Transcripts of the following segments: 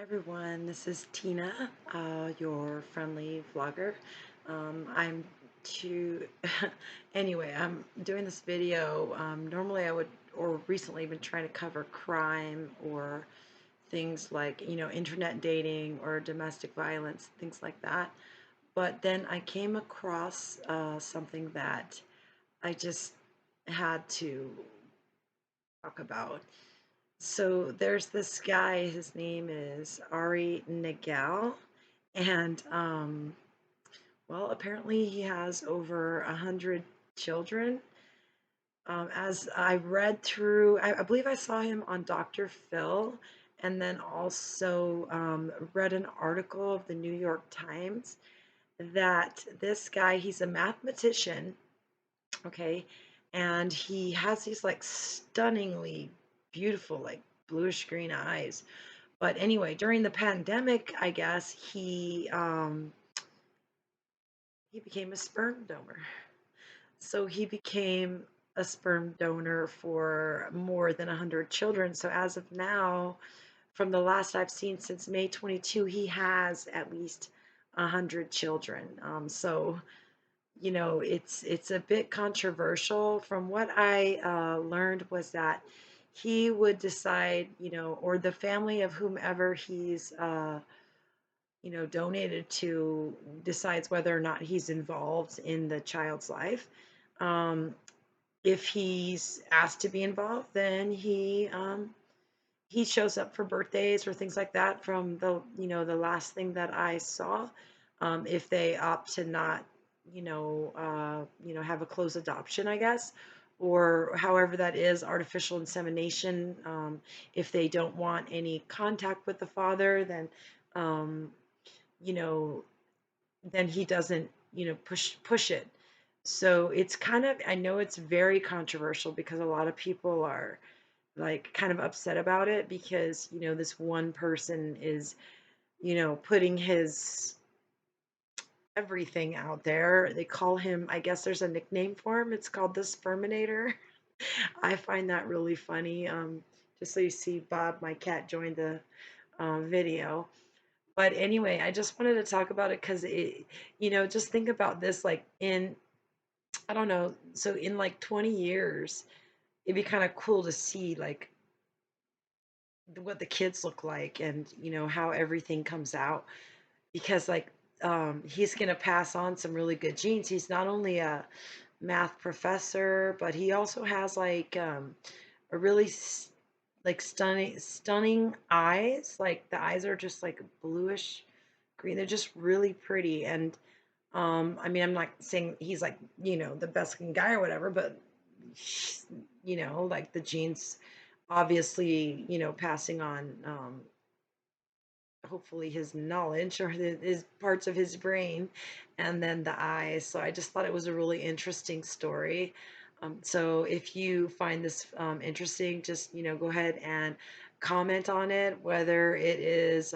Everyone, this is Tina, your friendly vlogger. I'm to anyway, I'm doing this video. Normally I would, or recently been trying to cover crime or things like, internet dating or domestic violence, things like that. But then I came across something that I just had to talk about. So there's this guy, his name is Ari Nagel, and well, apparently he has over 100 children. As I read through, I believe I saw him on Dr. Phil, and then also read an article of the New York Times that this guy, he's a mathematician, okay, and he has these like stunningly beautiful, like bluish green eyes. But anyway, during the pandemic, I guess he became a sperm donor. So he became a sperm donor for more than 100 children. So as of now, from the last I've seen since May 22, he has at least 100 children. So it's a bit controversial. From what I learned was that he would decide, or the family of whomever he's donated to decides whether or not he's involved in the child's life. Um, if he's asked to be involved, then he shows up for birthdays or things like that. From the last thing that I saw, if they opt to not, have a closed adoption, I guess, or however that is, artificial insemination. If they don't want any contact with the father, um, you know, then he doesn't, push it. So it's kind of, I know it's very controversial because a lot of people are like kind of upset about it because, this one person is, putting his everything out there. They call him, I guess there's a nickname for him. It's called the Spernminator. I find that really funny. Just so you see, Bob, my cat, joined the video. But anyway, I just wanted to talk about it because just think about this, like I don't know, so in like 20 years, it'd be kind of cool to see like what the kids look like and, how everything comes out because like he's going to pass on some really good genes. He's not only a math professor, but he also has like a really like stunning eyes. Like the eyes are just like bluish green. They're just really pretty. And I mean, I'm not saying he's like, the best looking guy or whatever, but like the genes obviously, passing on hopefully his knowledge or his parts of his brain, and then the eyes. So I just thought it was a really interesting story. So if you find this interesting, just go ahead and comment on it, whether it is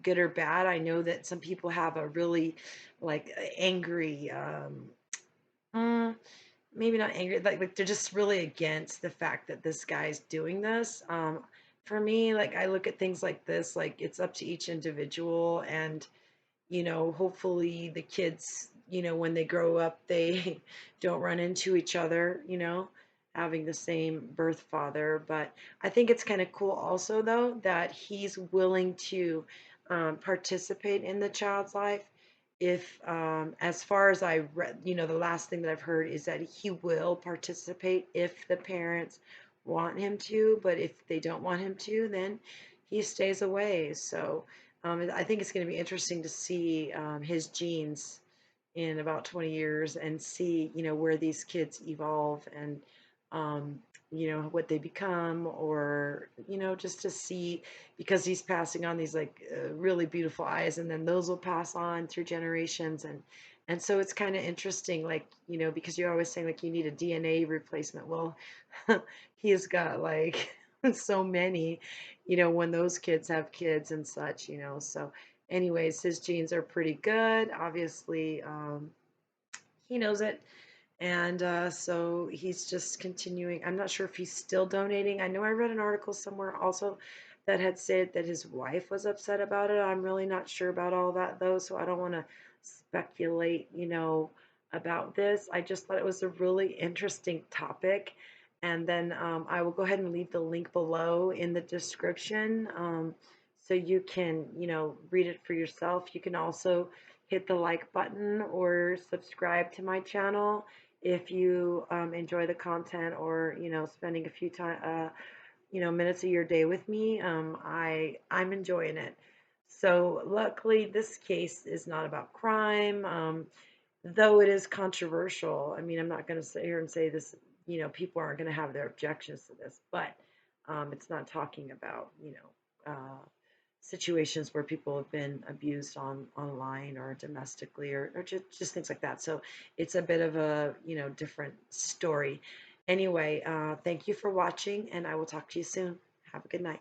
good or bad. I know that some people have a really like angry, mm, maybe not angry, like they're just really against the fact that this guy's doing this. For me, like I look at things like this, like it's up to each individual, and hopefully the kids, when they grow up, they don't run into each other, having the same birth father. But I think it's kind of cool also, though, that he's willing to participate in the child's life. If, as far as I read, the last thing that I've heard is that he will participate if the parents want him to, but if they don't want him to, then he stays away. So, I think it's going to be interesting to see his genes in about 20 years and see, where these kids evolve and, um, what they become, or, just to see, because he's passing on these like really beautiful eyes, and then those will pass on through generations. And so it's kind of interesting, like, because you're always saying like you need a DNA replacement. Well, he's got like so many, when those kids have kids and such, so anyways, his genes are pretty good, obviously. He knows it, and so he's just continuing. I'm not sure if he's still donating. I know I read an article somewhere also that had said that his wife was upset about it. I'm really not sure about all that though, so I don't want to speculate, about this. I just thought it was a really interesting topic. And then I will go ahead and leave the link below in the description, so you can, read it for yourself. You can also hit the like button or subscribe to my channel if you enjoy the content, or spending a few time minutes of your day with me. I'm enjoying it. So luckily, this case is not about crime, though it is controversial. I mean, I'm not going to sit here and say this. People aren't going to have their objections to this, but it's not talking about situations where people have been abused online or domestically, or just things like that. So it's a bit of a different story. Anyway, thank you for watching, and I will talk to you soon. Have a good night.